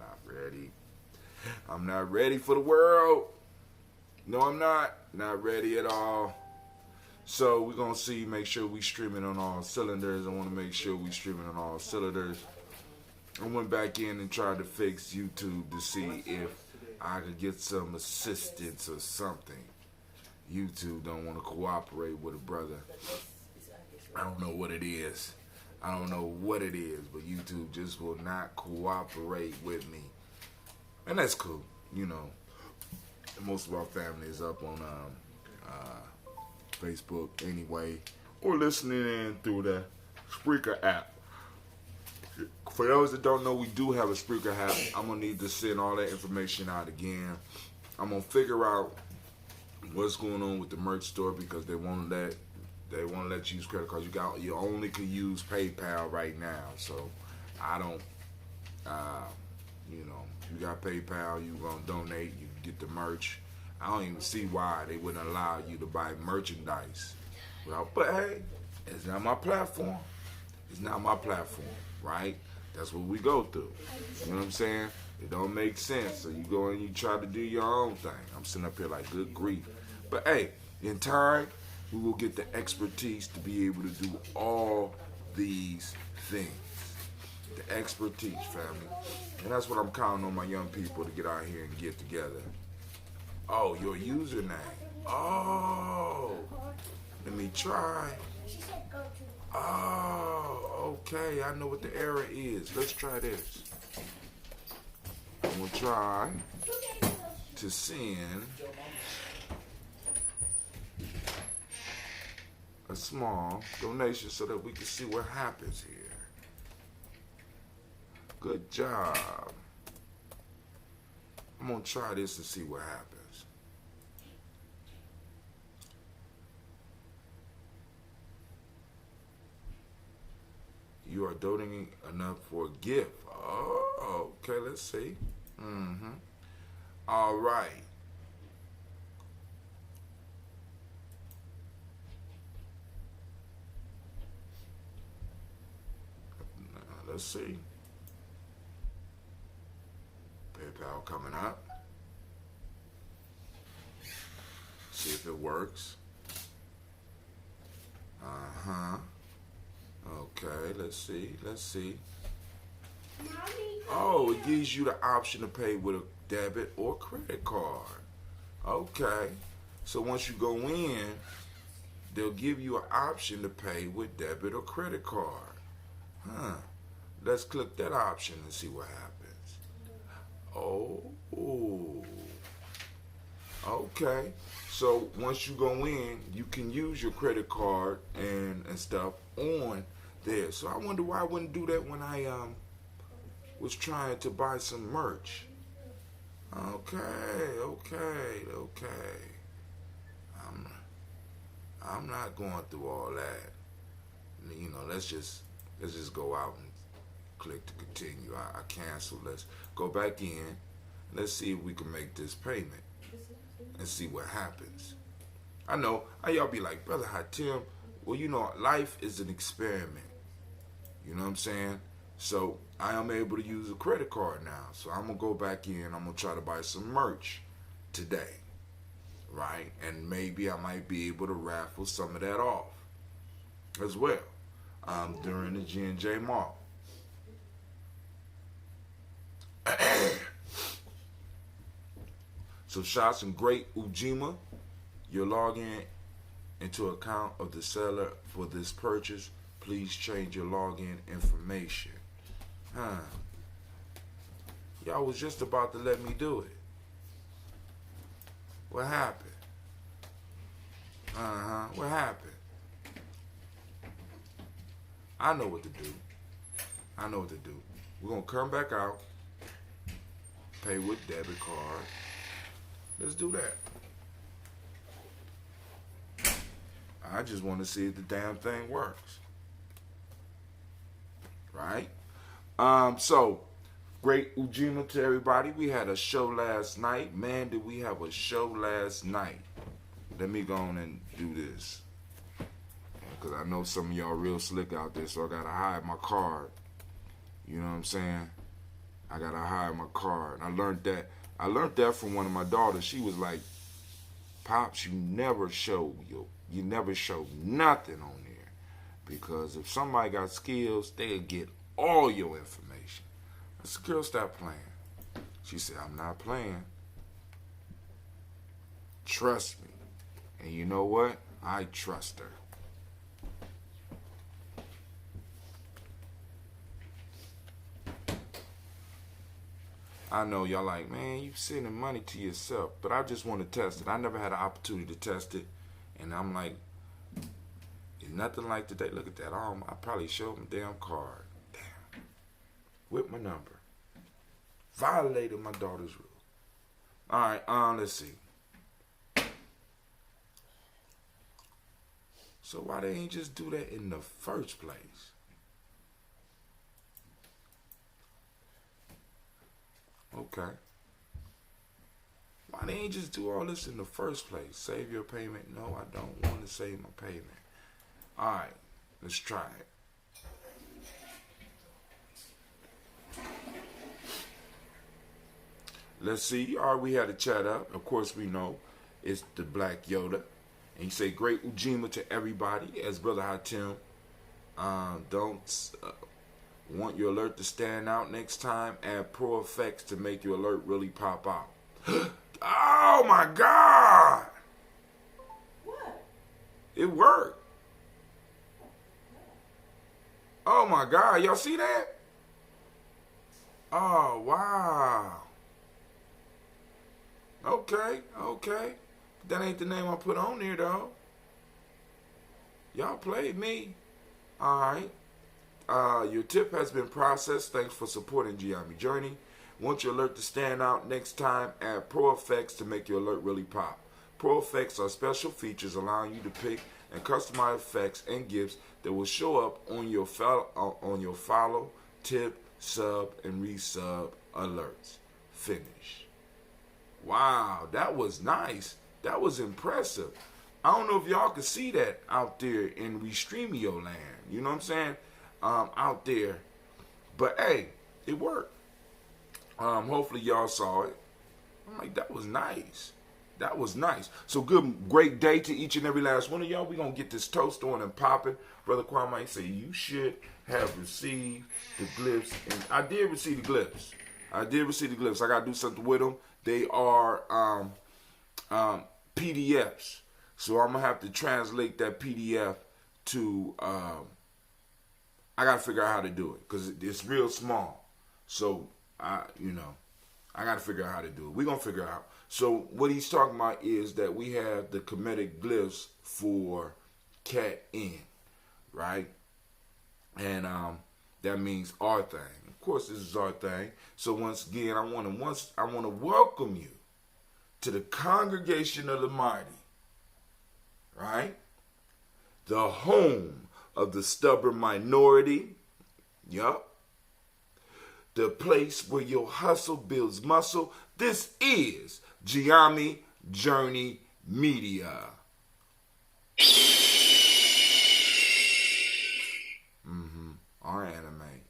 not ready. I'm not ready for the world. No, I'm not. Not ready at all. So we're going to see, make sure we streaming on all cylinders. I want to make sure we streaming on all cylinders. I went back in and tried to fix YouTube to see if I could get some assistance or something. YouTube don't want to cooperate with a brother. I don't know what it is. I don't know what it is, but YouTube just will not cooperate with me. And that's cool, you know. Most of our family is up on Facebook anyway, or listening in through the Spreaker app. For those that don't know, we do have a Spreaker app. I'm going to need to send all that information out again. I'm going to figure out what's going on with the merch store because they won't let you use credit cards. You only can use PayPal right now. So I don't, you got PayPal, you gonna donate, you get the merch. I don't even see why they wouldn't allow you to buy merchandise. Well, but hey, it's not my platform. It's not my platform, right? That's what we go through. You know what I'm saying? It don't make sense. So you go and you try to do your own thing. I'm sitting up here like, good grief. But hey, in time, we will get the expertise to be able to do all these things. The expertise, family. And that's what I'm counting on my young people to get out here and get together. Oh, your username. Oh, let me try. Oh, okay. I know what the error is. Let's try this. I'm going to try to send a small donation so that we can see what happens here. Good job. I'm going to try this and see what happens. You are donating enough for a gift. Oh, okay, let's see. All right. Let's see. PayPal coming up. See if it works. Okay, let's see. Oh, it gives you the option to pay with a debit or credit card. Okay. So once you go in, they'll give you an option to pay with debit or credit card. Let's click that option and see what happens. Oh. Okay. So once you go in, you can use your credit card and stuff on there. So I wonder why I wouldn't do that when I was trying to buy some merch. Okay. I'm not going through all that. You know, let's just go out and click to continue. I cancel. Let's go back in. Let's see if we can make this payment and see what happens. I know y'all be like, Brother Hatim, well, you know, life is an experiment. You know what I'm saying? So I am able to use a credit card now. So I'm going to go back in. I'm going to try to buy some merch today. Right? And maybe I might be able to raffle some of that off as well during the Gye-Nyame Mall. So shots and great Ujima, your login into account of the seller for this purchase. Please change your login information. Y'all was just about to let me do it. What happened? What happened? I know what to do. We're going to come back out, pay with debit card. Let's do that. I just want to see if the damn thing works. Right? So, great Ujima to everybody. We had a show last night. Man, did we have a show last night. Let me go on and do this. Because I know some of y'all real slick out there, so I got to hide my card. You know what I'm saying? I gotta hide my card. I learned that from one of my daughters. She was like, Pops, you never show nothing on there. Because if somebody got skills, they'll get all your information. I said, girl, stop playing. She said, I'm not playing. Trust me. And you know what? I trust her. I know y'all like, man, you sending money to yourself. But I just want to test it. I never had an opportunity to test it. And I'm like, it's nothing like today. Look at that. I probably showed him a damn card. Damn. With my number. Violated my daughter's rule. All right, let's see. So why they ain't just do that in the first place? Okay. Why they ain't just do all this in the first place? Save your payment? No, I don't want to save my payment. All right, let's try it. Let's see. All right, we had a chat up. Of course, we know it's the Black Yoda. And you say, great Ujima to everybody. As Brother Hatim, don't want your alert to stand out next time. Add pro effects to make your alert really pop out. Oh, my God. What? It worked. Oh, my God. Y'all see that? Oh, wow. Okay. That ain't the name I put on there, though. Y'all played me. All right. Your tip has been processed. Thanks for supporting Gye-Nyame Journey. Want your alert to stand out next time? Add Pro Effects to make your alert really pop. Pro Effects are special features allowing you to pick and customize effects and gifts that will show up on your follow, tip, sub, and resub alerts. Finish. Wow, that was nice. That was impressive. I don't know if y'all can see that out there in Restreamio land. You know what I'm saying? Out there. But hey, it worked. Hopefully y'all saw it. I'm like, that was nice. That was nice. So great day to each and every last one of y'all. We're going to get this toast on and popping. Brother Kwame say, you should have received the glyphs. And I did receive the glyphs. I got to do something with them. They are PDFs. So I'm going to have to translate that PDF to, I got to figure out how to do it because it's real small. So, I got to figure out how to do it. We're going to figure it out. So what he's talking about is that we have the Kemetic glyphs for Cat N, right? And that means our thing. Of course, this is our thing. So once again, I want to welcome you to the congregation of the mighty, right? The home of the stubborn minority. Yup. The place where your hustle builds muscle. This is Gye-Nyame Journey Media. Our anime.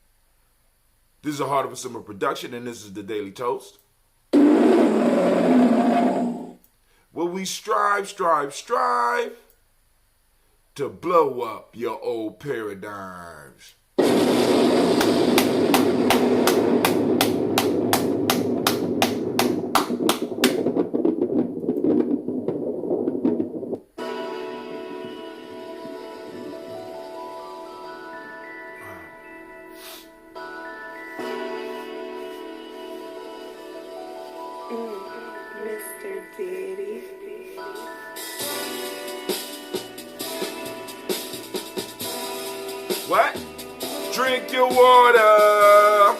This is a Heart of a Summer production, and this is the Daily Toast. Where we strive to blow up your old paradigms. Mr. Diddy. What? Drink your water.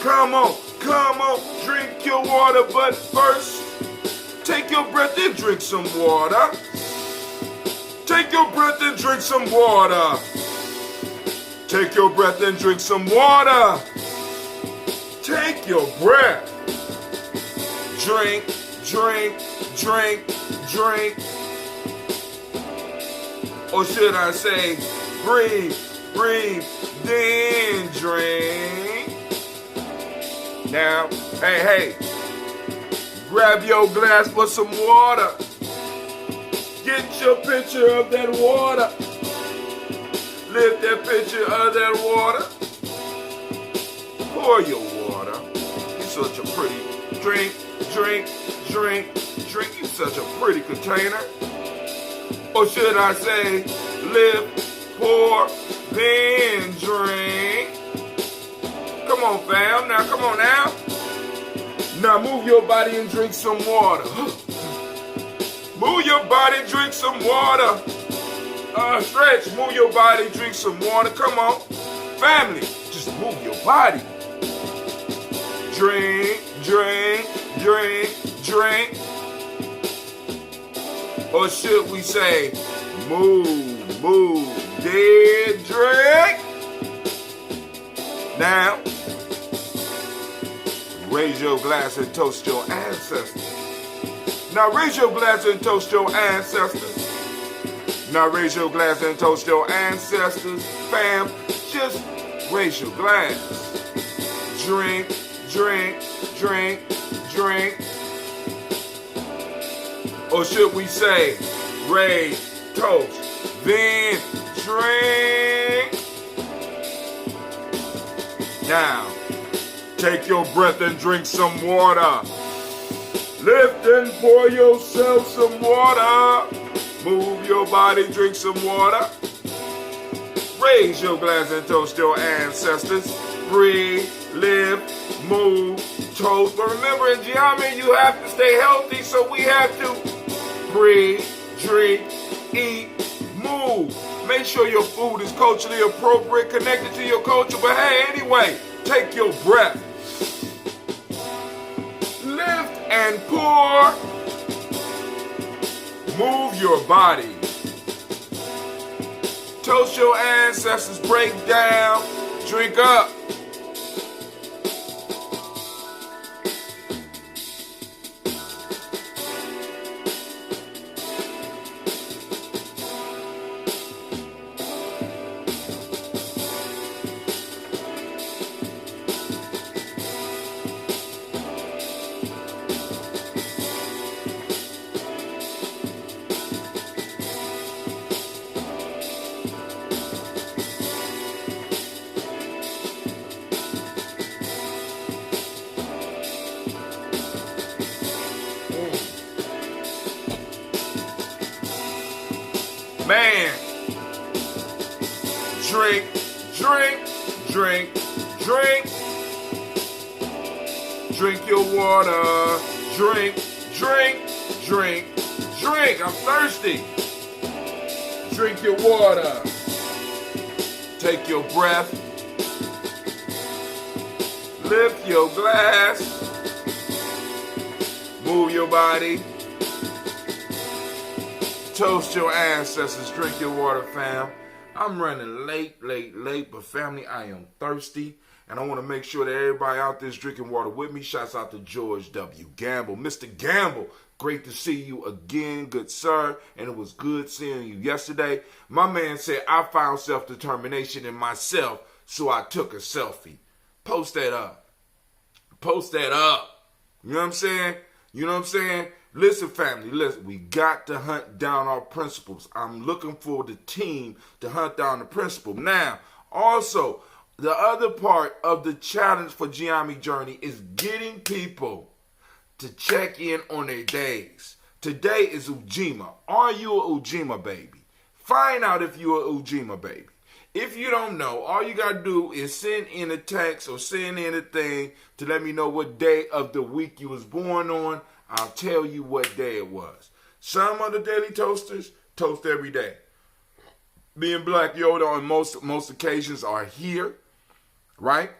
Come on, drink your water, but first, take your breath and drink some water. Take your breath and drink some water. Take your breath and drink some water. Take your breath. Drink. Or should I say, breathe, then drink. Now, hey, grab your glass for some water. Get your pitcher of that water. Lift that pitcher of that water. Pour your water. You're such a pretty drink. You're such a pretty container. Or should I say, lift, pour, then drink. Come on, fam. Now, come on now. Now move your body and drink some water. Move your body, drink some water. Stretch, move your body, drink some water. Come on. Family, just move your body. Drink. Or should we say, move, dead drink. Now, raise your glass and toast your ancestors. Now raise your glass and toast your ancestors. Now raise your glass and toast your ancestors. Fam, just raise your glass. Drink. Or should we say, raise, toast, then drink. Now, take your breath and drink some water. Lift and pour yourself some water. Move your body, drink some water. Raise your glass and toast your ancestors. Breathe, live, move, toast. But remember, in Gye-Nyame, you have to stay healthy, so we have to breathe, drink, eat, move. Make sure your food is culturally appropriate, connected to your culture. But hey, anyway, take your breath. Lift and pour. Move your body. Toast your ancestors, break down, drink up. Man, drink. Drink your water. Drink. I'm thirsty. Drink your water. Take your breath. Lift your glass. Move your body. Toast your ancestors, drink your water, fam. I'm running late, but family, I am thirsty. And I want to make sure that everybody out there is drinking water with me. Shouts out to George W. Gamble. Mr. Gamble, great to see you again, good sir. And it was good seeing you yesterday. My man said, I found self-determination in myself, so I took a selfie. Post that up. You know what I'm saying? Listen, family, we got to hunt down our principles. I'm looking for the team to hunt down the principle. Now, also, the other part of the challenge for Gye-Nyame Journey is getting people to check in on their days. Today is Ujima. Are you a Ujima baby? Find out if you're a Ujima baby. If you don't know, all you got to do is send in a text or send in a thing to let me know what day of the week you was born on. I'll tell you what day it was. Some of the Daily Toasters toast every day. Me and Black Yoda on most occasions are here, right?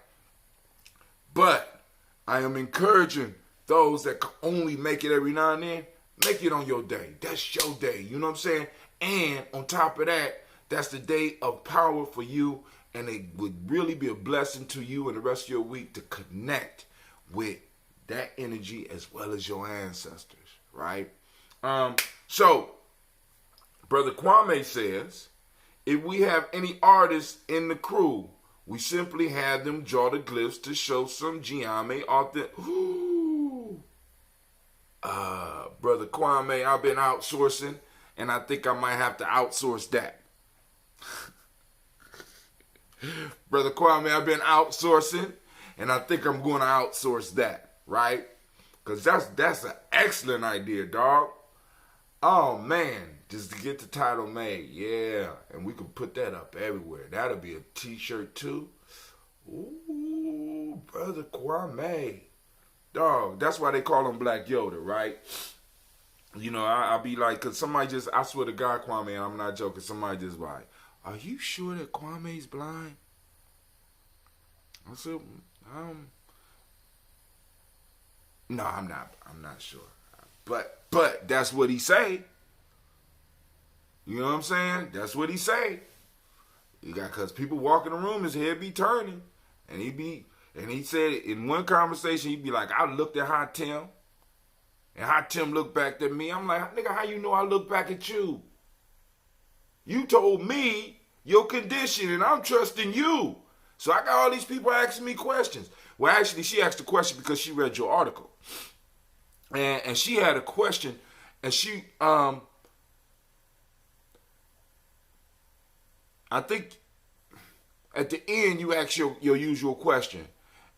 But I am encouraging those that can only make it every now and then, make it on your day. That's your day, you know what I'm saying? And on top of that, that's the day of power for you, and it would really be a blessing to you and the rest of your week to connect with that energy as well as your ancestors, right? So, Brother Kwame says, if we have any artists in the crew, We simply had them draw the glyphs to show some Gye-Nyame authentic. Brother Kwame, I've been outsourcing, and I think I might have to outsource that. Brother Kwame, I've been outsourcing, and I think I'm going to outsource that, right? Because that's an excellent idea, dog. Oh, man, just to get the title made, yeah. And we can put that up everywhere. That'll be a t-shirt, too. Ooh, Brother Kwame. Dog, that's why they call him Black Yoda, right? You know, I'll be like, because somebody just, I swear to God, Kwame, and I'm not joking, somebody just like, are you sure that Kwame's blind? I said, no, I'm not sure. But that's what he say. You know what I'm saying? That's what he say. You got, because people walk in the room, his head be turning. And he said in one conversation, he'd be like, I looked at Hot Tim. And Hot Tim looked back at me. I'm like, nigga, how you know I look back at you? You told me your condition and I'm trusting you. So I got all these people asking me questions. Well, actually, she asked a question because she read your article. And she had a question, and she, I think at the end you asked your usual question.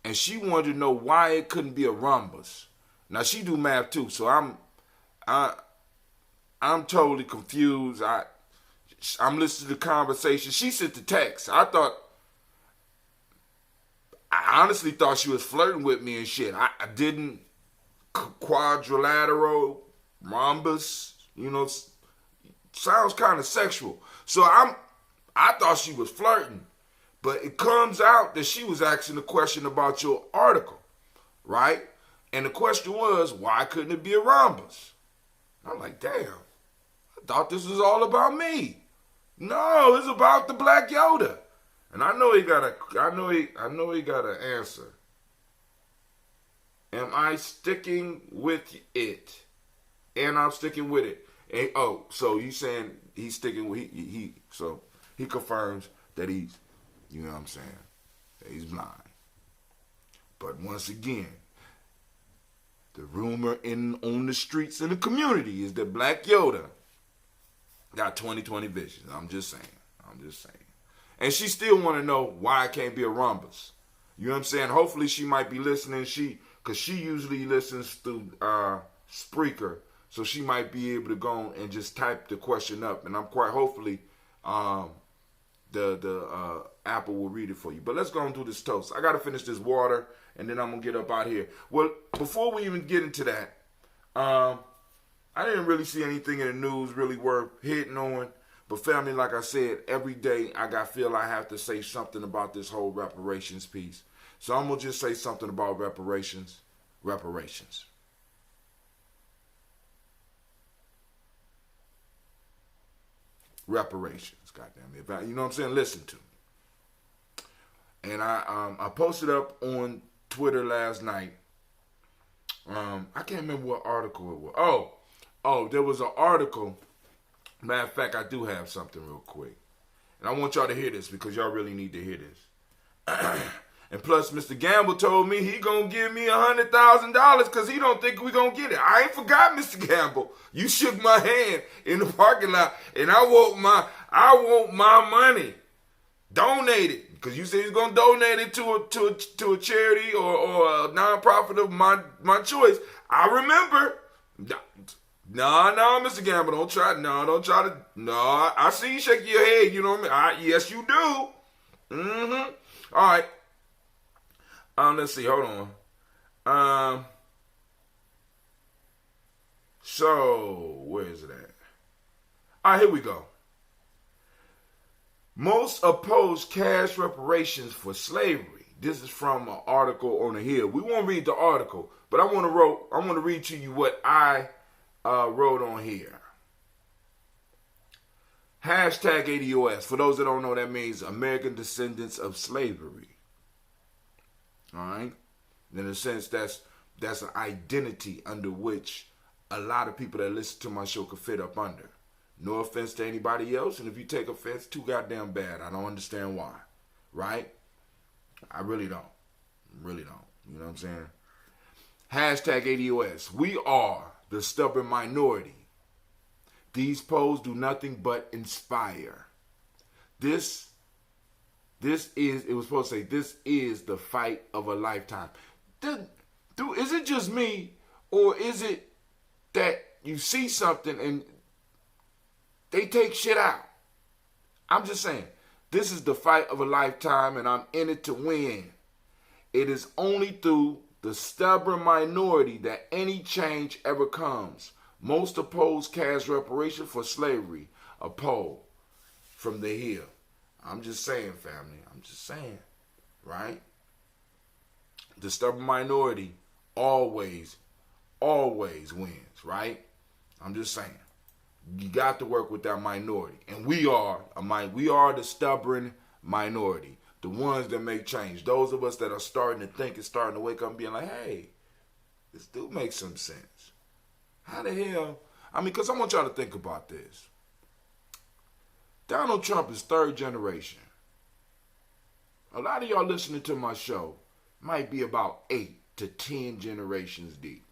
And she wanted to know why it couldn't be a rhombus. Now, she do math too, so I'm totally confused. I'm listening to the conversation. She sent the text. I honestly thought she was flirting with me and shit. I didn't. Quadrilateral, rhombus, you know, sounds kind of sexual. So I thought she was flirting, but it comes out that she was asking a question about your article, right? And the question was, why couldn't it be a rhombus? I'm like, damn, I thought this was all about me. No, it's about the Black Yoda. And I know he got an answer. Am I sticking with it? And I'm sticking with it. And, so you saying he's sticking with so he confirms that he's, you know what I'm saying, that he's blind. But once again, the rumor on the streets in the community is that Black Yoda got 20/20 vision. I'm just saying. And she still want to know why it can't be a rhombus. You know what I'm saying? Hopefully she might be listening. Because she usually listens through Spreaker, so she might be able to go and just type the question up, and I'm quite hopefully the Apple will read it for you. But let's go and do this toast. I got to finish this water, and then I'm going to get up out here. Well, before we even get into that, I didn't really see anything in the news really worth hitting on. But family, like I said, every day I feel I have to say something about this whole reparations piece. So I'm going to just say something about reparations. Reparations. Reparations, goddamn it. You know what I'm saying? Listen to me. And I posted up on Twitter last night. I can't remember what article it was. Oh, there was an article. Matter of fact, I do have something real quick. And I want y'all to hear this because y'all really need to hear this. And plus, Mr. Gamble told me he gonna give me $100,000 because he don't think we gonna get it. I ain't forgot, Mr. Gamble. You shook my hand in the parking lot, and I want my money donated because you said he's gonna donate it to a charity or a nonprofit of my choice. I remember. No, Mr. Gamble, don't try to. No, I see you shaking your head. You know what I mean? Yes, you do. Mm-hmm. All right. Let's see. Hold on. So, where is it at? All right, here we go. Most oppose cash reparations for slavery. This is from an article on the Hill. We won't read the article, but I want to read to you what I wrote on here. Hashtag ADOS. For those that don't know, that means American Descendants of Slavery. All right? In a sense, that's an identity under which a lot of people that listen to my show could fit up under. No offense to anybody else, and if you take offense, too goddamn bad. I don't understand why. Right? I really don't. Really don't. You know what I'm saying? Hashtag ADOS. We are the stubborn minority. These polls do nothing but inspire. This is, it was supposed to say, this is the fight of a lifetime. Is it just me, or is it that you see something and they take shit out? I'm just saying, this is the fight of a lifetime, and I'm in it to win. It is only through the stubborn minority that any change ever comes. Most oppose cash reparation for slavery. A poll from the Hill. I'm just saying, family. I'm just saying. Right? The stubborn minority always wins. Right? I'm just saying. You got to work with that minority. And we are the stubborn minority. The ones that make change. Those of us that are starting to think and starting to wake up and being like, hey, this do make some sense. How the hell? I mean, because I want y'all to think about this. Donald Trump is third generation. A lot of y'all listening to my show might be about 8 to 10 generations deep.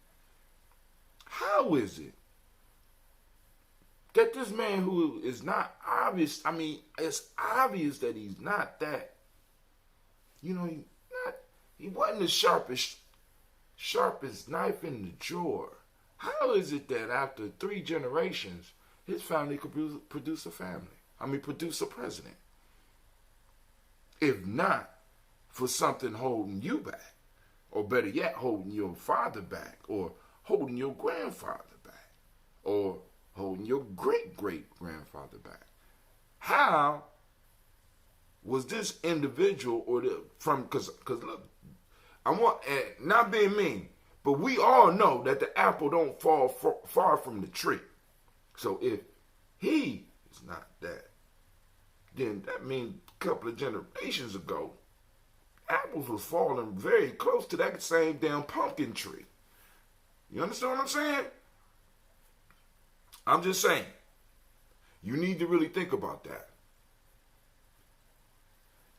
How is it that this man who is not obvious, I mean, it's obvious that he's not that, you know, he wasn't the sharpest knife in the drawer. How is it that after 3 generations, his family could produce a produce a president? If not for something holding you back, or better yet, holding your father back, or holding your grandfather back, or holding your great-great-grandfather back. How was this individual, because look, I want, not being mean, but we all know that the apple don't fall far from the tree. So if he is not that, then that means a couple of generations ago, apples was falling very close to that same damn pumpkin tree. You understand what I'm saying? I'm just saying, you need to really think about that.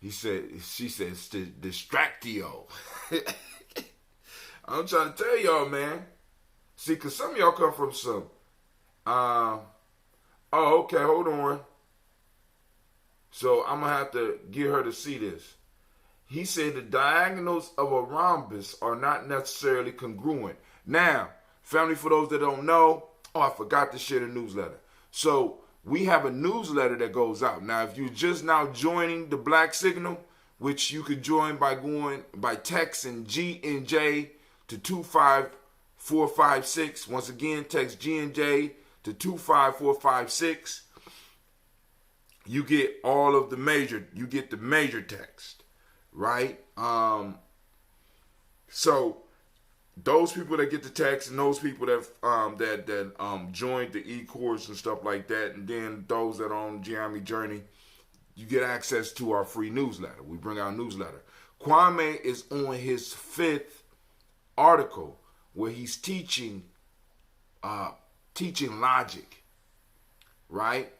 She says, distractio. I'm trying to tell y'all, man. See, because some of y'all come from some, okay, hold on. So I'm going to have to get her to see this. He said the diagonals of a rhombus are not necessarily congruent. Now, family, for those that don't know, I forgot to share the newsletter. So we have a newsletter that goes out. Now, if you're just now joining the Black Signal, which you could join by texting G&J to 25456. Once again, text G&J to 25456. You get all of the major text, right? So those people that get the text and those people that joined the e-course and stuff like that, and then those that are on the Gye-Nyame journey, you get access to our free newsletter. We bring out a newsletter. Kwame is on his 5th article where he's teaching logic, right?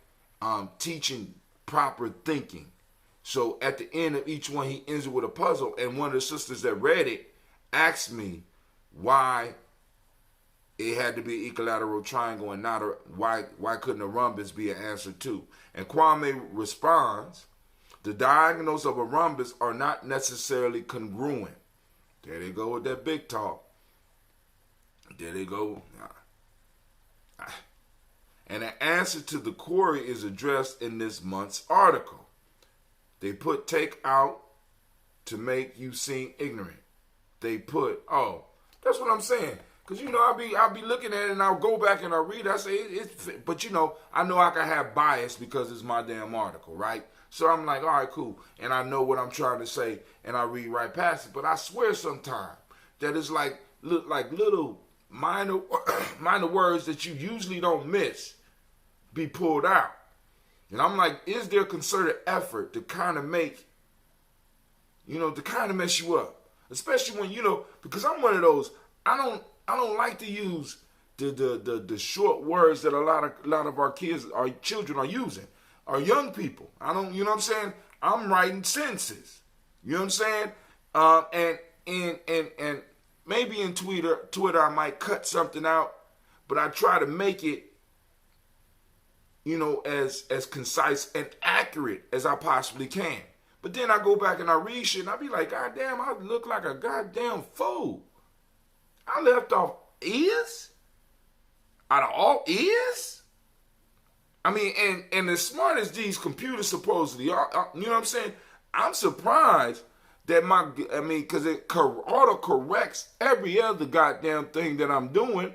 Teaching proper thinking. So at the end of each one, he ends it with a puzzle. And one of the sisters that read it asked me why it had to be equilateral triangle and not why couldn't a rhombus be an answer too? And Kwame responds, the diagonals of a rhombus are not necessarily congruent. There they go with that big talk. There they go. And the answer to the query is addressed in this month's article. They put take out to make you seem ignorant. They put, that's what I'm saying. Because, I'll be looking at it and I'll go back and I'll read it. I say, but I know I can have bias because it's my damn article, right? So I'm like, all right, cool. And I know what I'm trying to say and I read right past it. But I swear sometimes that it's like little minor words that you usually don't miss be pulled out. And I'm like, is there concerted effort to kind of make, to kind of mess you up? Especially when, because I'm one of those, I don't like to use the short words that a lot of our children are using, our young people. I don't, you know what I'm saying? I'm writing sentences. You know what I'm saying? And maybe in Twitter I might cut something out, but I try to make it, as concise and accurate as I possibly can. But then I go back and I read shit and I be like, God damn, I look like a goddamn fool. I left off is? Out of all is? I mean, and as smart as these computers supposedly are, you know what I'm saying? I'm surprised that because it auto-corrects every other goddamn thing that I'm doing.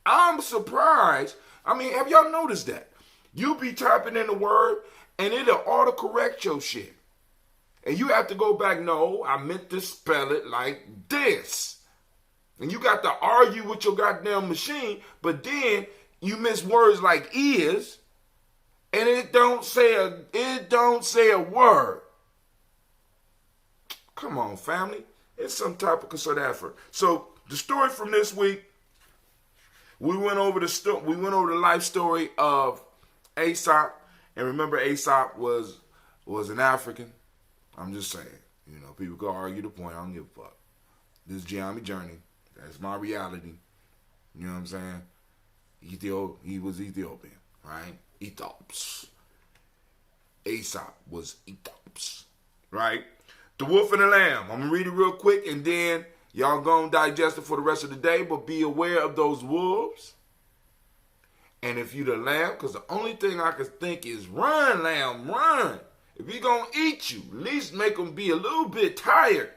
I'm surprised. I mean, have y'all noticed that? You be typing in the word and it'll auto-correct your shit. And you have to go back, no, I meant to spell it like this. And you got to argue with your goddamn machine, but then you miss words like is, and it don't say a word. Come on, family. It's some type of concerted effort. So the story from this week, we went over the life story of Aesop, and remember Aesop was an African. I'm just saying, people can argue the point. I don't give a fuck. This is Gye-Nyame journey. That's my reality. You know what I'm saying? He was Ethiopian, right? Ethiops. Aesop was Ethiops, right? The Wolf and the Lamb. I'm going to read it real quick, and then y'all going to digest it for the rest of the day, but be aware of those wolves. And if you the lamb, because the only thing I can think is run, lamb, run. If he going to eat you, at least make him be a little bit tired.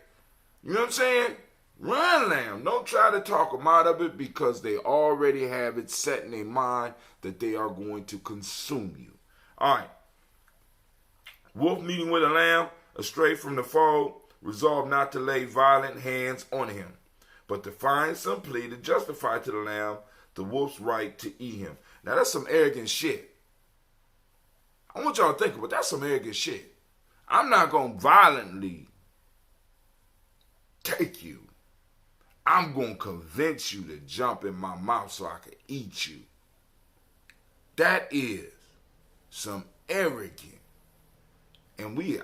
You know what I'm saying? Run, lamb. Don't try to talk them out of it because they already have it set in their mind that they are going to consume you. All right. Wolf meeting with a lamb, astray from the fold, resolved not to lay violent hands on him, but to find some plea to justify to the lamb the wolf's right to eat him. Now that's some arrogant shit. I want y'all to think about that's some arrogant shit. I'm not going to violently take you. I'm going to convince you to jump in my mouth so I can eat you. That is some arrogant. And we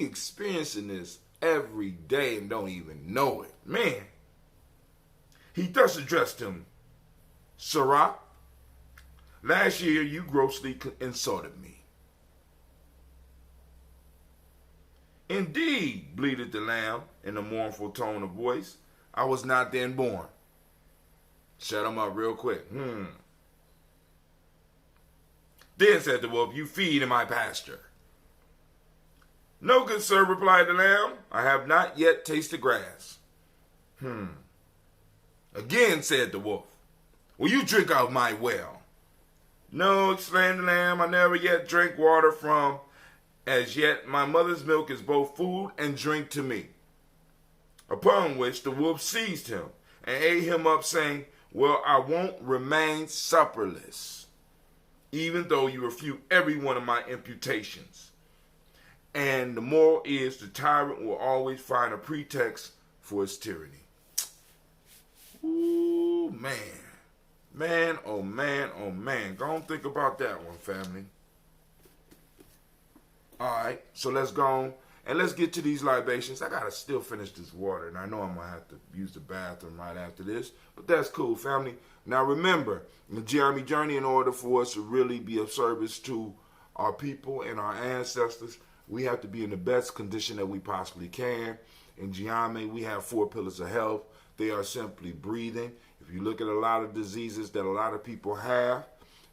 experiencing this every day and don't even know it. Man. He thus addressed him, Sirrah, last year you grossly insulted me. Indeed, bleated the lamb in a mournful tone of voice. I was not then born. Shut him up real quick. Then said the wolf, you feed in my pasture. No, good sir, replied the lamb. I have not yet tasted grass. Again said the wolf, will you drink out of my well? No, exclaimed the lamb, I never yet drank water from. As yet, my mother's milk is both food and drink to me. Upon which the wolf seized him and ate him up, saying, well, I won't remain supperless, even though you refute every one of my imputations. And the moral is the tyrant will always find a pretext for his tyranny. Ooh, man. Man, oh man, oh man. Go on, think about that one, family. All right, so let's go on and let's get to these libations. I got to still finish this water, and I know I'm going to have to use the bathroom right after this, but that's cool, family. Now, remember, the Gye-Nyame journey, in order for us to really be of service to our people and our ancestors, we have to be in the best condition that we possibly can. In Gye-Nyame, we have 4 pillars of health. They are simply breathing. If you look at a lot of diseases that a lot of people have,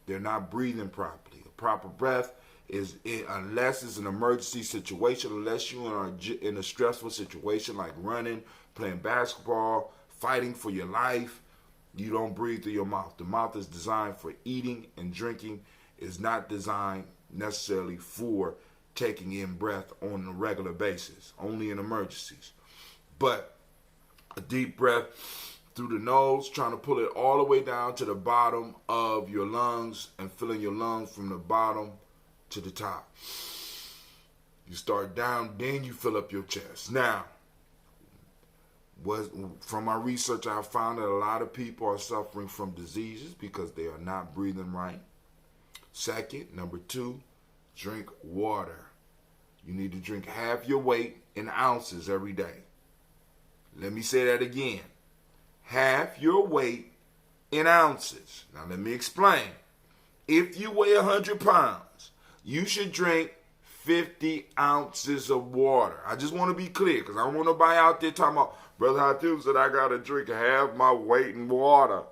they're not breathing properly. A proper breath is, unless it's an emergency situation, unless you are in a stressful situation like running, playing basketball, fighting for your life, you don't breathe through your mouth. The mouth is designed for eating and drinking. It's not designed necessarily for taking in breath on a regular basis, only in emergencies. But a deep breath through the nose, trying to pull it all the way down to the bottom of your lungs and filling your lungs from the bottom to the top. You start down, then you fill up your chest. Now, from my research, I found that a lot of people are suffering from diseases because they are not breathing right. Second, number 2, drink water. You need to drink half your weight in ounces every day. Let me say that again. Half your weight in ounces. Now let me explain. If you weigh 100 pounds, you should drink 50 ounces of water. I just want to be clear because I don't want nobody out there talking about, Brother Hatim said I got to drink half my weight in water.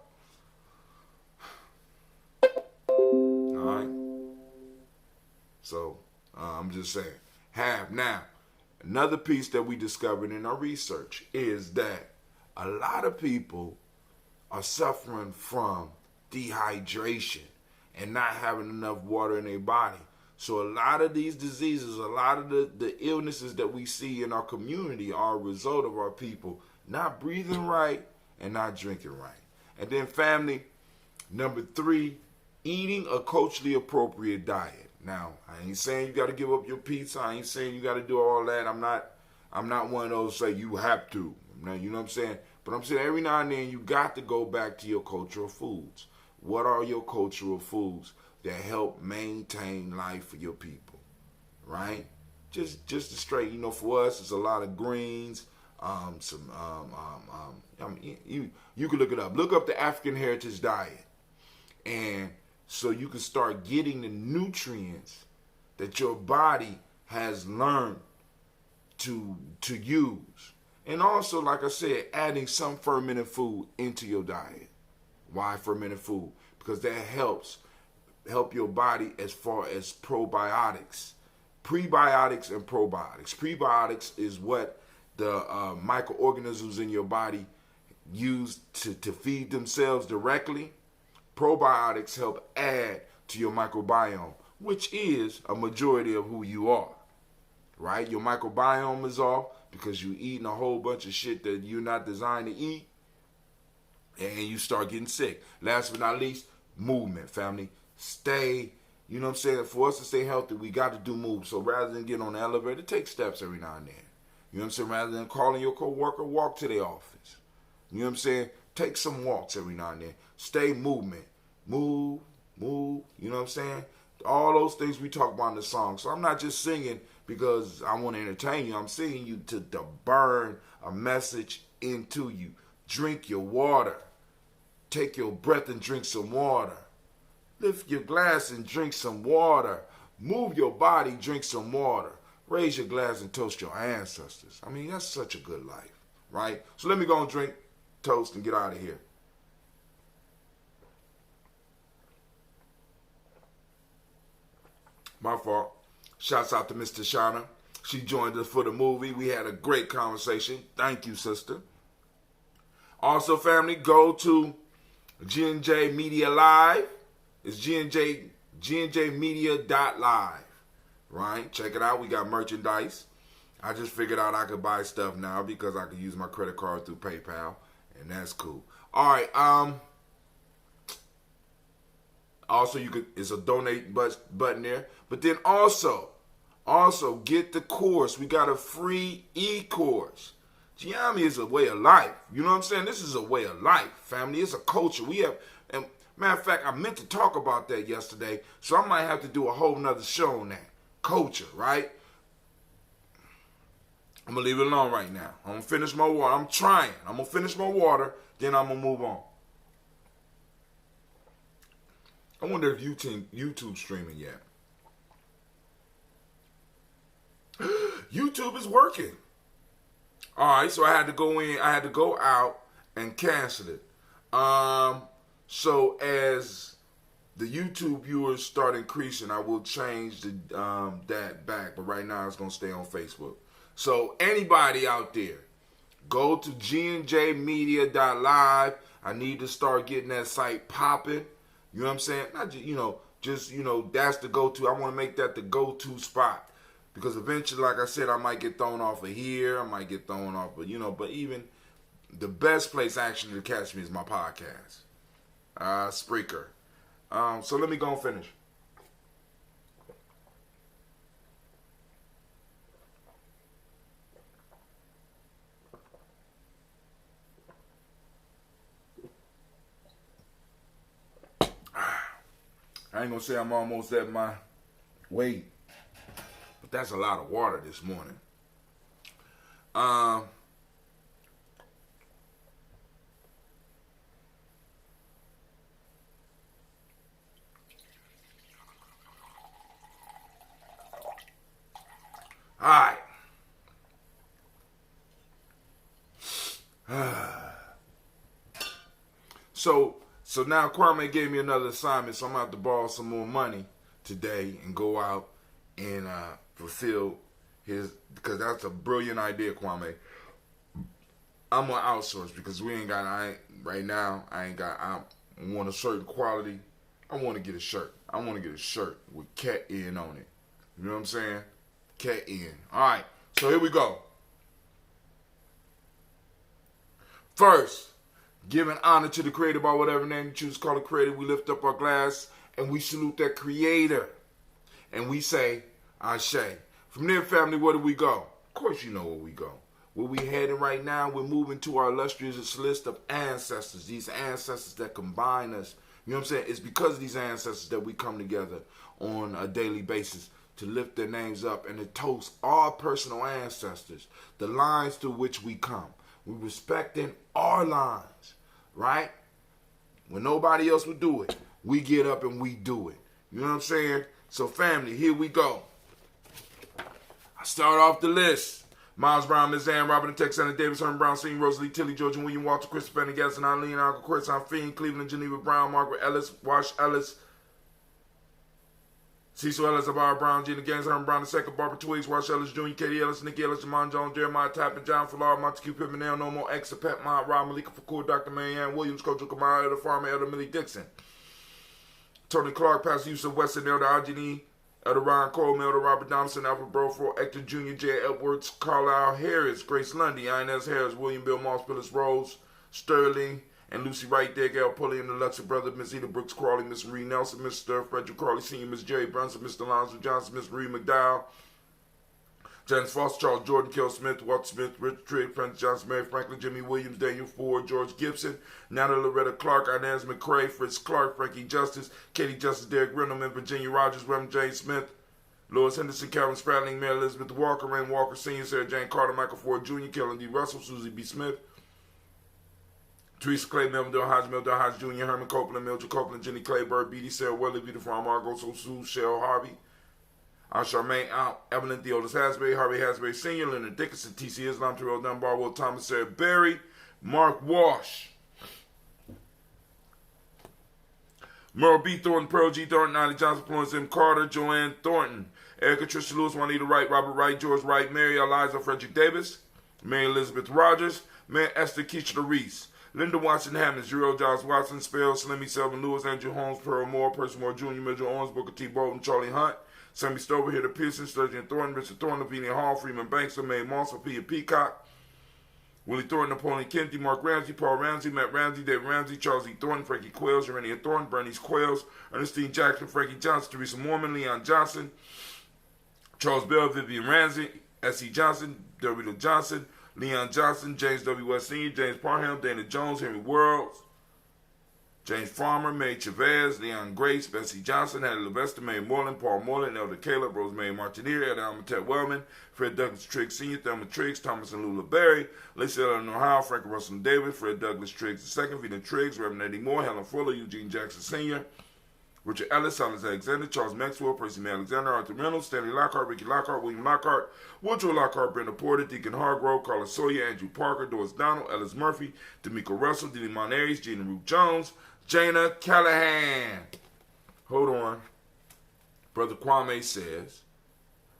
All right? So, I'm just saying, half. Now, another piece that we discovered in our research is that a lot of people are suffering from dehydration and not having enough water in their body. So a lot of these diseases, a lot of the illnesses that we see in our community are a result of our people not breathing right and not drinking right. And then family, number 3, eating a culturally appropriate diet. Now, I ain't saying you got to give up your pizza. I ain't saying you got to do all that. I'm not one of those say you have to. Now, you know what I'm saying? But I'm saying every now and then you got to go back to your cultural foods. What are your cultural foods that help maintain life for your people, right? Just to straight, for us, it's a lot of greens, you can look it up. Look up the African Heritage Diet, and so you can start getting the nutrients that your body has learned to use. And also, like I said, adding some fermented food into your diet. Why fermented food? Because that help your body as far as probiotics. Prebiotics and probiotics. Prebiotics is what the microorganisms in your body use to feed themselves directly. Probiotics help add to your microbiome, which is a majority of who you are. Right? Your microbiome is off because you're eating a whole bunch of shit that you're not designed to eat, and you start getting sick. Last but not least, movement, family. Stay, you know what I'm saying? For us to stay healthy, we got to do move. So rather than get on the elevator, take steps every now and then. You know what I'm saying? Rather than calling your coworker, walk to their office. You know what I'm saying? Take some walks every now and then. Stay movement. Move. You know what I'm saying? All those things we talk about in the song. So I'm not just singing because I want to entertain you. I'm singing you to burn a message into you. Drink your water. Take your breath and drink some water. Lift your glass and drink some water. Move your body, drink some water. Raise your glass and toast your ancestors. I mean, that's such a good life, right? So let me go and drink, toast, and get out of here. My fault. Shouts out to Mr. Shauna. She joined us for the movie. We had a great conversation. Thank you, sister. Also, family, go to Gye-Nyame Media Live. It's Gye-Nyame Media.live. Right? Check it out. We got merchandise. I just figured out I could buy stuff now because I could use my credit card through PayPal. And that's cool. All right. Also, it's a donate button there. But then also get the course. We got a free e-course. Gye-Nyame is a way of life. You know what I'm saying? This is a way of life, family. It's a culture. And matter of fact, I meant to talk about that yesterday, so I might have to do a whole nother show on that. Culture, right? I'm going to leave it alone right now. I'm going to finish my water. I'm trying. I'm going to finish my water, then I'm going to move on. I wonder if YouTube's streaming yet. YouTube is working. All right, so I had to go out and cancel it. So as the YouTube viewers start increasing, I will change that back. But right now, it's going to stay on Facebook. So anybody out there, go to Gye-Nyame I need to start getting that site popping. You know what I'm saying? Not just, that's the go-to. I want to make that the go-to spot. Because eventually, like I said, I might get thrown off of here. I might get thrown off of, but even the best place actually to catch me is my podcast. Spreaker. So let me go and finish. I ain't gonna say I'm almost at my weight, but that's a lot of water this morning. Alright. So now Kwame gave me another assignment, so I'm going to have to borrow some more money today and go out and fulfill his, because that's a brilliant idea, Kwame. I'm going to outsource because I want a certain quality. I want to get a shirt. I want to get a shirt with Cat In on it. You know what I'm saying? Cat In. Alright, so here we go. First, giving honor to the creator by whatever name you choose to call the creator. We lift up our glass and we salute that creator. And we say, Ashe. From there, family, where do we go? Of course you know where we go. Where we heading right now, we're moving to our illustrious list of ancestors. These ancestors that combine us. You know what I'm saying? It's because of these ancestors that we come together on a daily basis to lift their names up and to toast our personal ancestors, the lines through which we come. We're respecting our lines, right? When nobody else would do it, we get up and we do it. You know what I'm saying? So family, here we go. I start off the list. Miles Brown, Ms. Ann, Robert Tex, Anna Davis, Herman Brown, Senior, Rosalie, Tilly, George, and William Walter, Christopher Pendergast, Eileen, Uncle Chris, Fiend, Cleveland, Geneva Brown, Margaret Ellis, Wash Ellis, Cecil Ellis, Abara Brown, Gina Gaines, Herman Brown II, Barbara Twiggs, Wash Ellis Jr., Katie Ellis, Nikki Ellis, Jamon Jones, Jeremiah Tappan, John Fallar, Montague Pittman, No More X, Pet Mott, Rob Malika Fakur, Dr. Marianne Williams, Coach Kamara, Elder Farmer, Elder Millie Dixon, Tony Clark, Pastor Yusuf Weston, Elder Ajani, Elder Ryan Coleman, Elder Robert Donaldson, Alfred Broford, Hector Jr., J. Edwards, Carlisle Harris, Grace Lundy, Inez Harris, William Bill Moss, Phyllis Rose, Sterling, and Lucy Wright, Dick L. Pulley, and the Luxor brother, Miss Eda Brooks Crawley, Miss Marie Nelson, Mr. Frederick Crawley Sr., Miss Jerry Brunson, Mr. Alonzo Johnson, Miss Marie McDowell, Janice Foster, Charles Jordan, Kel Smith, Walter Smith, Richard Trigg, Francis Johnson, Mary Franklin, Jimmy Williams, Daniel Ford, George Gibson, Natalie Loretta Clark, Inez McCrae, Fritz Clark, Frankie Justice, Katie Justice, Derek Rindleman, Virginia Rogers, Reverend James Smith, Lois Henderson, Calvin Spratling, Mary Elizabeth Walker, Rain Walker Sr., Sarah Jane Carter, Michael Ford Jr., Kellen D. Russell, Susie B. Smith, Teresa Clay, Melvin Del Hodge Jr., Herman Copeland, Mildred Copeland, Jenny Clay, Bird, Beatty, Sarah Welly, Beautiful Margot, Sue, Cheryl Harvey, Charmaine Out, Evelyn Theodis Hasbury, Harvey Hasbury Sr., Leonard Dickinson, T.C. Islam, Terrell Dunbar, Will Thomas, Sarah Berry, Mark Walsh, Merle B. Thornton, Pearl G. Thornton, Nolly Johnson, Florence M. Carter, Joanne Thornton, Erica Tricia Lewis, Juanita Wright, Robert Wright, George Wright, Mary Eliza Frederick Davis, Mary Elizabeth Rogers, Mary Esther Keishla Reese, Linda Watson Hammonds, Jerome Giles Watson, Spell, Slimmy Selvin Lewis, Andrew Holmes, Pearl Moore, Percy Moore Jr., Mitchell Owens, Booker T. Bolton, Charlie Hunt, Sammy Stover, Hitter Pearson, Sturgeon Thornton, Richard Thornton, Lavinia Hall, Freeman Banks, May Moss, Sophia Peacock, Willie Thornton, Napoleon Kennedy, Mark Ramsey, Paul Ramsey, Matt Ramsey, David Ramsey, Charles E. Thornton, Frankie Quails, Urania Thornton, Bernice Quails, Ernestine Jackson, Frankie Johnson, Teresa Mormon, Leon Johnson, Charles Bell, Vivian Ramsey, S.E. Johnson, Dorito Johnson, Leon Johnson, James W. West Sr., James Parham, Dana Jones, Henry Worlds, James Farmer, May Chavez, Leon Grace, Bessie Johnson, Hattie Levester, May Moreland, Paul Moreland, Elder Caleb, Rosemary Martineer, Elder Almatet Wellman, Fred Douglas Triggs Sr., Thelma Triggs, Thomas and Lula Berry, Lacey Eleanor Howe, Frank Russell Davis, Fred Douglas Triggs II, Vina Triggs, Reverend Eddie Moore, Helen Fuller, Eugene Jackson Sr., Richard Ellis, Silas Alexander, Charles Maxwell, Percy May Alexander, Arthur Reynolds, Stanley Lockhart, Ricky Lockhart, William Lockhart, Woodrow Lockhart, Brenda Porter, Deacon Hargrove, Carla Sawyer, Andrew Parker, Doris Donald, Ellis Murphy, D'Amico Russell, Diddy Monares, Gina Ruth Jones, Jana Callahan. Hold on. Brother Kwame says,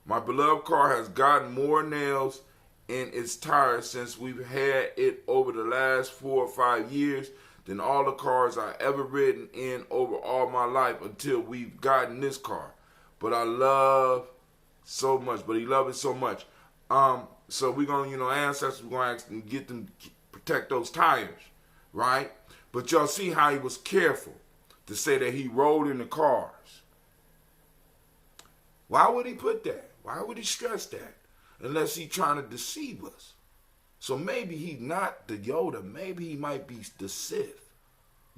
my beloved car has gotten more nails in its tires since we've had it over the last 4 or 5 years than all the cars I ever ridden in over all my life until we've gotten this car. But I love so much. But he loves it so much. So we're going to, ancestors, we're going to ask them, get them, protect those tires, right? But y'all see how he was careful to say that he rode in the cars. Why would he put that? Why would he stress that? Unless he's trying to deceive us. So maybe he's not the Yoda. Maybe he might be the Sith.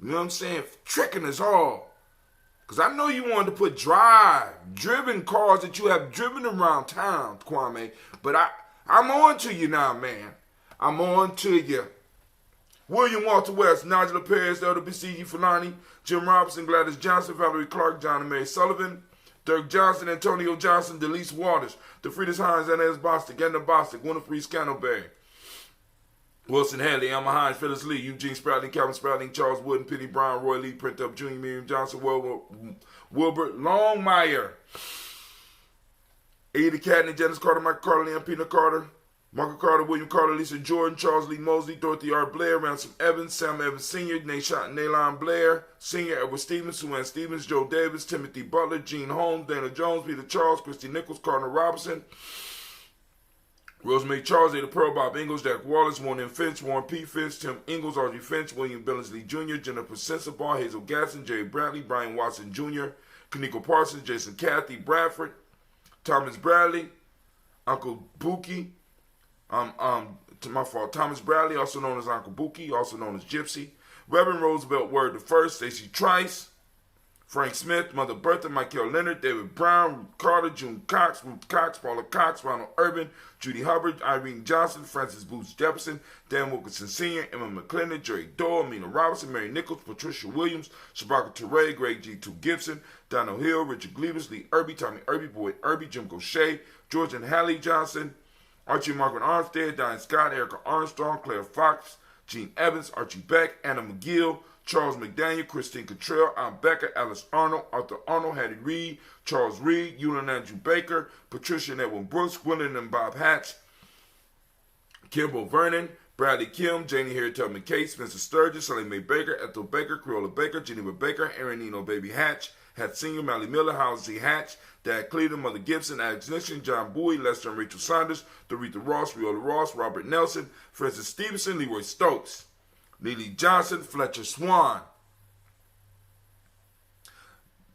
You know what I'm saying? Tricking us all. Because I know you wanted to put driven cars that you have driven around town, Kwame. But I'm on to you now, man. I'm on to you. William Walter West, Nigel Perez, Elder BCG Fulani, Jim Robinson, Gladys Johnson, Valerie Clark, John and Mary Sullivan, Dirk Johnson, Antonio Johnson, Delise Waters, DeFridas Hines, Inez Bostic, Edna Bostic, Winifred Scantleberry, Wilson Hadley, Emma Hines, Phyllis Lee, Eugene Sprouting, Calvin Sprouting, Charles Wooden, Penny Brown, Roy Lee, Print Up Jr., Miriam Johnson, Wilbert Longmire, Ada Cadney, Janice Carter, Michael Carter, Leon Pina Carter, Michael Carter, William Carter, Lisa Jordan, Charles Lee Mosley, Dorothy R. Blair, Ransom Evans, Sam Evans Sr., Naylon Blair Sr., Edward Stevens, Sue Ann Stevens, Joe Davis, Timothy Butler, Gene Holmes, Dana Jones, Peter Charles, Christy Nichols, Cardinal Robinson, Rosemary Charles, Ada Pearl, Bob Ingalls, Jack Wallace, Warren M. Finch, Warren P. Finch, Tim Ingalls, Audrey Finch, William Billingsley Jr., Jennifer Sensabaugh, Hazel Gasson, Jerry Bradley, Brian Watson Jr., Kaniko Parsons, Jason Cathy, Bradford, Thomas Bradley, Uncle Buki, Thomas Bradley, also known as Uncle Buki, also known as Gypsy, Reverend Roosevelt Word the First, Stacey Trice, Frank Smith, Mother Bertha, Michael Leonard, David Brown, Ruth Carter, June Cox, Ruth Cox, Paula Cox, Ronald Urban, Judy Hubbard, Irene Johnson, Francis Booth Jefferson, Dan Wilkinson Sr., Emma McClendon, Jerry Doyle, Amina Robinson, Mary Nichols, Patricia Williams, Shabaka Teray, Greg G. 2 Gibson, Donald Hill, Richard Glebus, Lee Irby, Tommy Irby, Boyd Irby, Jim Gaucher, George and Hallie Johnson, Archie Margaret Armstead, Diane Scott, Erica Armstrong, Claire Fox, Gene Evans, Archie Beck, Anna McGill, Charles McDaniel, Christine Cottrell, Aunt Becca, Alice Arnold, Arthur Arnold, Hattie Reed, Charles Reed, Eulon Andrew Baker, Patricia and Edwin Brooks, William and Bob Hatch, Kimball Vernon, Bradley Kim, Janie Harriet Tubman Case, Spencer Sturgis, Sally Mae Baker, Ethel Baker, Corolla Baker, Geneva Baker, Aaron Nino Baby Hatch, Hat Senior, Mally Miller, Howard C. Hatch, Dad Cleveland, Mother Gibson, Alex Nixon, John Bowie, Lester and Rachel Saunders, Doretha Ross, Riola Ross, Robert Nelson, Francis Stevenson, Leroy Stokes, Lily Johnson, Fletcher Swan,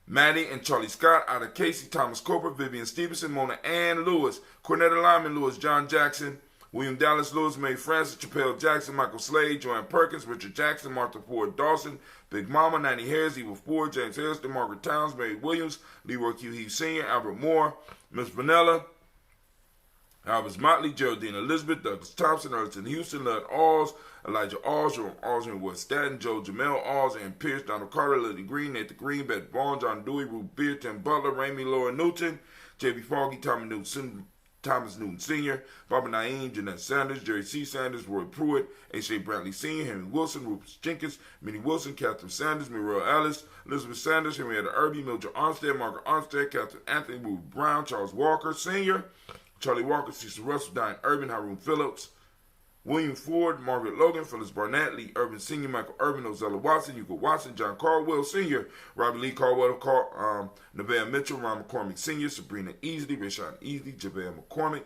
Maddie and Charlie Scott, Ida Casey, Thomas Cooper, Vivian Stevenson, Mona Ann Lewis, Cornetta Lyman Lewis, John Jackson, William Dallas Lewis, Mae Francis, Chappelle Jackson, Michael Slade, Joanne Perkins, Richard Jackson, Martha Ford Dawson, Big Mama, Nanny Harris, Eva Ford, James Harrison, Margaret Towns, Mary Williams, Leroy Q. Heath Sr., Albert Moore, Miss Vanilla, Albert Motley, Geraldine Elizabeth, Douglas Thompson, Erliston Houston, Lud Alls, Elijah Alls, Jerome Alls, and West Staten, Joe Jamel Alls, and Pierce, Donald Carter, Lily Green, Nathan Green, Beth Vaughn, John Dewey, Ruth Beard, Tim Butler, Ramey, Laura Newton, J.B. Foggy, Thomas Newton Sr., Barbara Naeem, Jeanette Sanders, Jerry C. Sanders, Roy Pruitt, H.A. Brantley Sr., Henry Wilson, Rufus Jenkins, Minnie Wilson, Catherine Sanders, Muriel Ellis, Elizabeth Sanders, Henrietta Irby, Mildred Armstead, Margaret Armstead, Catherine Anthony, Ruth Brown, Charles Walker Sr., Charlie Walker, Cecil Russell, Diane Urban, Haroon Phillips, William Ford, Margaret Logan, Phyllis Barnett, Lee Urban Sr., Michael Urban, Ozella Watson, Hugo Watson, John Caldwell Sr., Robert Lee Caldwell, Nevaeh Mitchell, Ron McCormick Sr., Sabrina Easley, Rashawn Easley, Javale McCormick,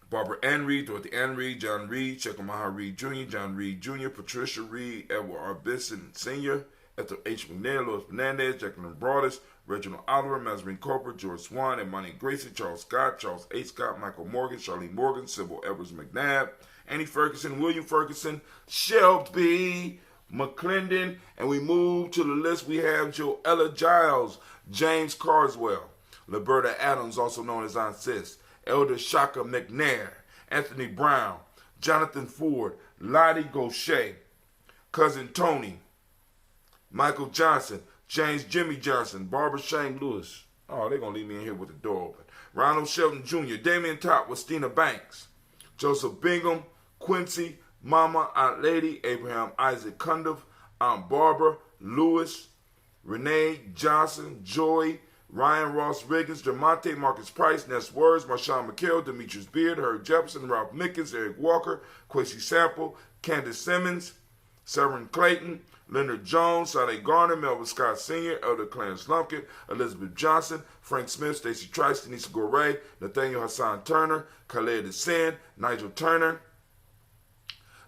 Barbara Ann Reed, Dorothy Ann Reed, John Reed, Chekamaha Reed Jr., John Reed Jr., Patricia Reed, Edward R. Bisson Sr., Ethel H. McNair, Louis Fernandez, Jacqueline Broadus, Reginald Oliver, Mazarine Corper, George Swan, Imani Gracie, Charles Scott, Charles H. Scott, Michael Morgan, Charlene Morgan, Sybil Edwards McNabb, Annie Ferguson, William Ferguson, Shelby McClendon, and we move to the list. We have Joella Giles, James Carswell, Liberta Adams, also known as Aunt Sis, Elder Shaka McNair, Anthony Brown, Jonathan Ford, Lottie Gaucher, Cousin Tony, Michael Johnson, James Jimmy Johnson, Barbara Shane Lewis. Oh, they're going to leave me in here with the door open. Ronald Shelton Jr., Damian Top with Stina Banks, Joseph Bingham, Quincy, Mama, Aunt Lady, Abraham Isaac Cundiff, Aunt Barbara, Lewis, Renee Johnson, Joy, Ryan Ross Riggins, Demonte Marcus Price, Ness Words, Marshawn McHale, Demetrius Beard, Herb Jefferson, Ralph Mickens, Eric Walker, Quincy Sample, Candace Simmons, Severin Clayton, Leonard Jones, Sade Garner, Melvin Scott Sr., Elder Clarence Lumpkin, Elizabeth Johnson, Frank Smith, Stacey Trice, Denise Goray, Nathaniel Hassan Turner, Khaled Sin, Nigel Turner,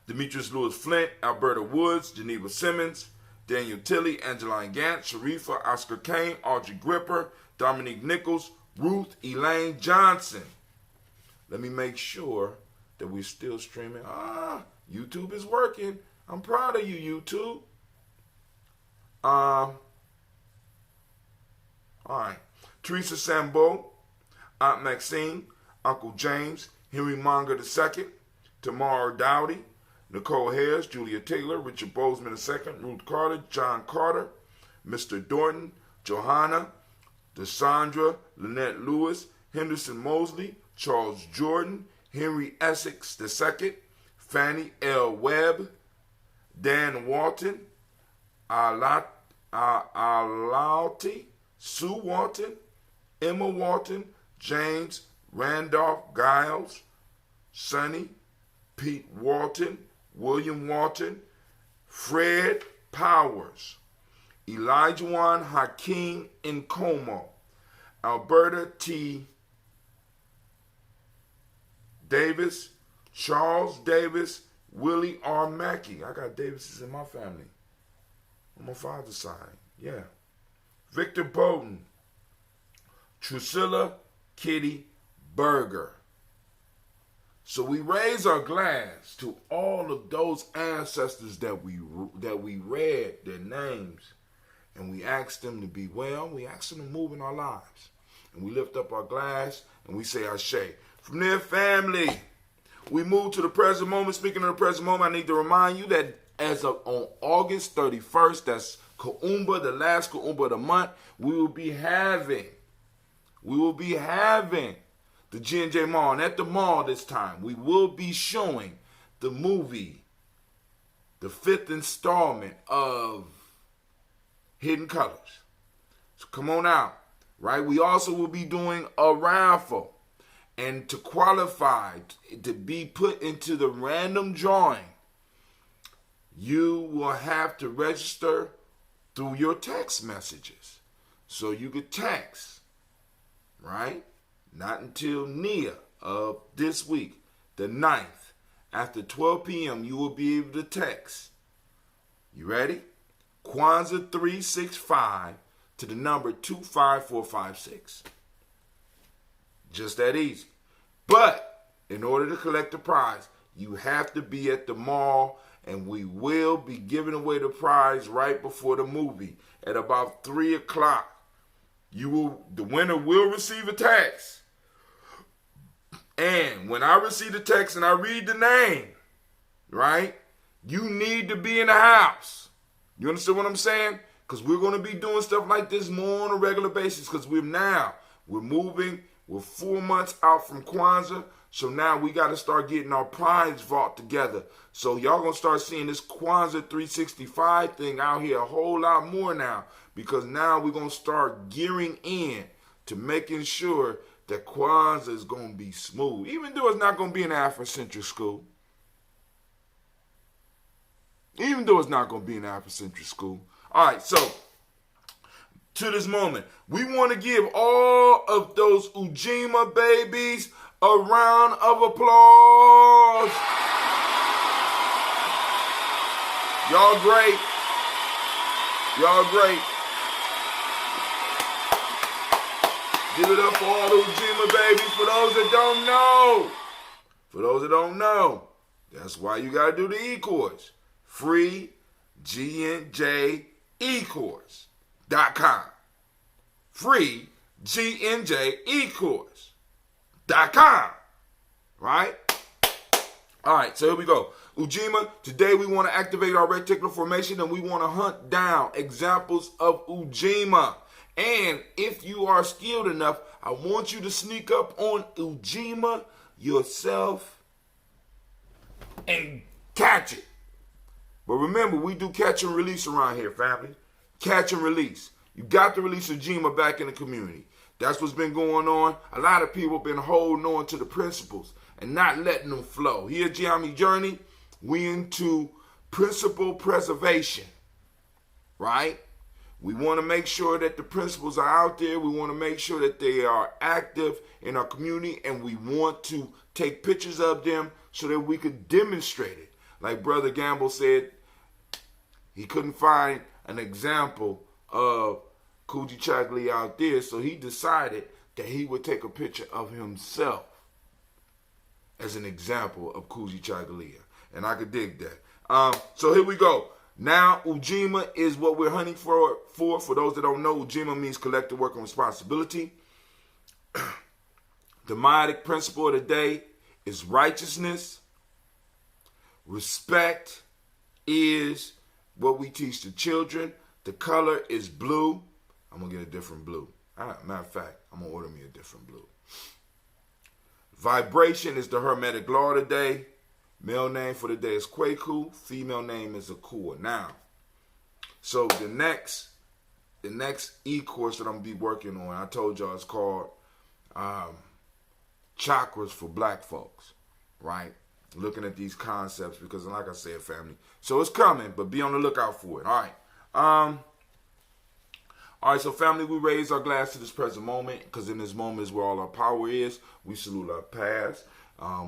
Demetrius Lewis Flint, Alberta Woods, Geneva Simmons, Daniel Tilley, Angeline Gant, Sharifa, Oscar Kane, Audrey Gripper, Dominique Nichols, Ruth Elaine Johnson. Let me make sure that we're still streaming. YouTube is working. I'm proud of you, YouTube. All right. Teresa Sambo, Aunt Maxine, Uncle James, Henry Monger II, Tamara Dowdy, Nicole Harris, Julia Taylor, Richard Bozeman II, Ruth Carter, John Carter, Mr. Dorton, Johanna, Desandra, Lynette Lewis, Henderson Mosley, Charles Jordan, Henry Essex II, Fannie L. Webb, Dan Walton, Alauti, Sue Walton, Emma Walton, James Randolph Giles, Sonny, Pete Walton, William Walton, Fred Powers, Elijah Hakeem Nkomo, Alberta T. Davis, Charles Davis, Willie R. Mackey. I got Davises in my family. On my father's side. Yeah. Victor Bowden, Drusilla Kitty Berger. So we raise our glass to all of those ancestors that we read their names, and we ask them to be well. We ask them to move in our lives, and we lift up our glass and we say Ashe. From there, family, we move to the present moment. Speaking of the present moment, I need to remind you that as of on August 31st, that's Kuumba, the last Kuumba of the month, we will be having the Gye-Nyame Mall. And at the mall this time, we will be showing the movie, the 5th installment of Hidden Colors. So come on out, right? We also will be doing a raffle. And to qualify to be put into the random drawing, you will have to register through your text messages. So you could text, right? Not until Nia of this week, the 9th, after 12 p.m., you will be able to text. You ready? Kwanzaa 365 to the number 25456. Just that easy. But in order to collect the prize, you have to be at the mall, and we will be giving away the prize right before the movie at about 3 o'clock. The winner will receive a text. And when I receive the text and I read the name, right, you need to be in the house. You understand what I'm saying? Because we're going to be doing stuff like this more on a regular basis, because we're moving. We're 4 months out from Kwanzaa, so now we got to start getting our prize vault together. So y'all going to start seeing this Kwanzaa 365 thing out here a whole lot more now, because now we're going to start gearing in to making sure that Kwanzaa is going to be smooth, even though it's not going to be an Afrocentric school. All right, so to this moment, we want to give all of those Ujima babies a round of applause. Y'all great. Give it up for all the Ujima babies. For those that don't know, that's why you got to do the e-course. Free GNJ eCourse.com. Free GNJ eCourse.com. Right? All right, so here we go. Ujima, today we want to activate our reticular formation, and we want to hunt down examples of Ujima. And if you are skilled enough, I want you to sneak up on Ujima yourself and catch it. But remember, we do catch and release around here, family. Catch and release. You got to release Ujima back in the community. That's what's been going on. A lot of people have been holding on to the principles and not letting them flow. Here at Gye-Nyame Journey, we into principle preservation, right? We want to make sure that the principles are out there. We want to make sure that they are active in our community, and we want to take pictures of them so that we could demonstrate it. Like Brother Gamble said, he couldn't find an example of Kujichagulia out there, so he decided that he would take a picture of himself as an example of Kujichagulia. And I could dig that. So here we go. Now, Ujima is what we're hunting for. For those that don't know, Ujima means collective work and responsibility. The myotic principle of the day is righteousness. Respect is what we teach the children. The color is blue. I'm going to get a different blue. Matter of fact, I'm going to order me a different blue. Vibration is the Hermetic law of the day. Male name for the day is Kwaku. Female name is Akua. Now, so the next e-course that I'm going to be working on, I told y'all it's called Chakras for Black Folks, right? Looking at these concepts because, like I said, family. So it's coming, but be on the lookout for it. All right. All right, so family, we raise our glass to this present moment because in this moment is where all our power is. We salute our past.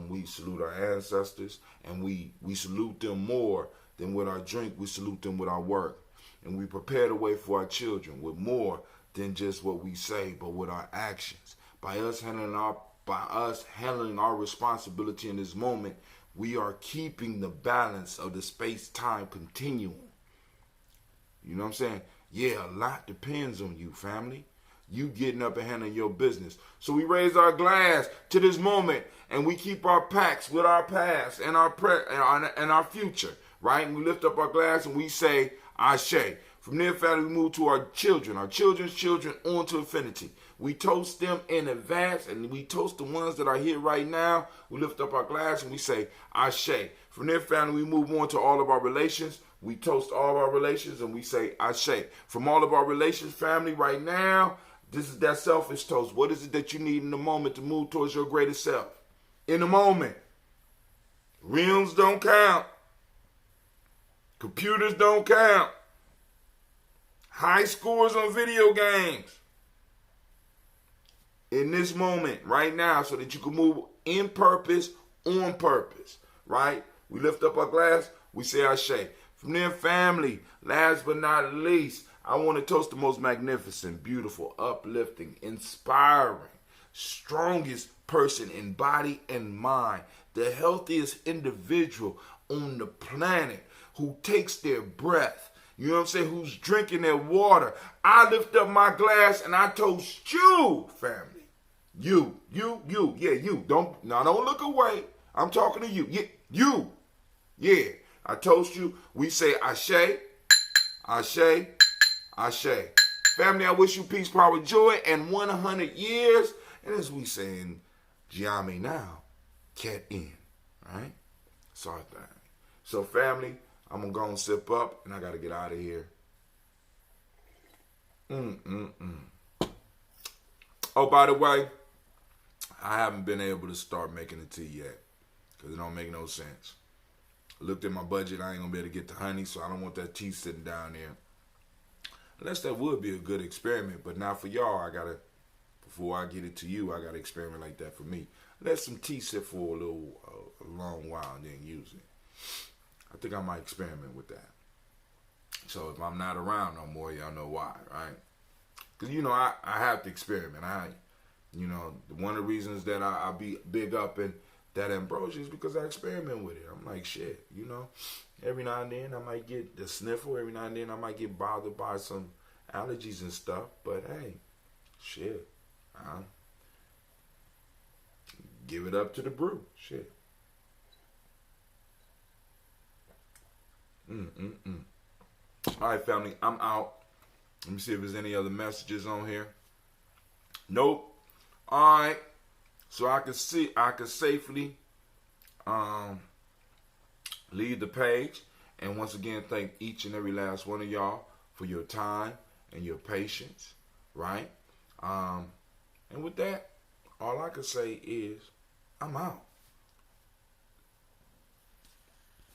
We salute our ancestors, and we salute them more than with our drink. We salute them with our work. And we prepare the way for our children with more than just what we say, but with our actions. By us handling our responsibility in this moment, we are keeping the balance of the space-time continuum. You know what I'm saying? Yeah, a lot depends on you, family. You getting up and handling your business. So we raise our glass to this moment, and we keep our pacts with our past and our future, right? And we lift up our glass and we say, Ashe. From there, family, we move to our children's children, on to infinity. We toast them in advance, and we toast the ones that are here right now. We lift up our glass and we say, Ashe. From there, family, we move on to all of our relations. We toast all of our relations and we say, Ashe. From all of our relations, family, right now, this is that selfish toast. What is it that you need in the moment to move towards your greatest self? In the moment. Rims don't count. Computers don't count. High scores on video games. In this moment, right now, so that you can move in purpose, on purpose, right? We lift up our glass, we say Ashe. From there, family, last but not least, I want to toast the most magnificent, beautiful, uplifting, inspiring, strongest person in body and mind, the healthiest individual on the planet who takes their breath, you know what I'm saying, who's drinking their water. I lift up my glass and I toast you, family. You. Yeah, you. Don't look away. I'm talking to you. Yeah, you. Yeah. I toast you. We say Ashe, Ashe, Ashe. Family, I wish you peace, power, joy, and 100 years. And as we saying, Gye-Nyame now, cat in. Right? Sorry thing. So family, I'm going to go and sip up, and I got to get out of here. Oh, by the way, I haven't been able to start making the tea yet because it don't make no sense. Looked at my budget, I ain't going to be able to get the honey, so I don't want that tea sitting down there. Unless that would be a good experiment, but now for y'all, before I get it to you, I got to experiment like that for me. Let some tea sit for a long while and then use it. I think I might experiment with that. So if I'm not around no more, y'all know why, right? Because, I have to experiment. One of the reasons that I be big up in that ambrosia is because I experiment with it. I'm like, shit, every now and then I might get the sniffle. Every now and then I might get bothered by some allergies and stuff. But hey, shit, give it up to the brew. Shit. All right, family, I'm out. Let me see if there's any other messages on here. Nope. All right. So I can safely leave the page. And once again, thank each and every last one of y'all for your time and your patience, right? And with that, all I can say is I'm out.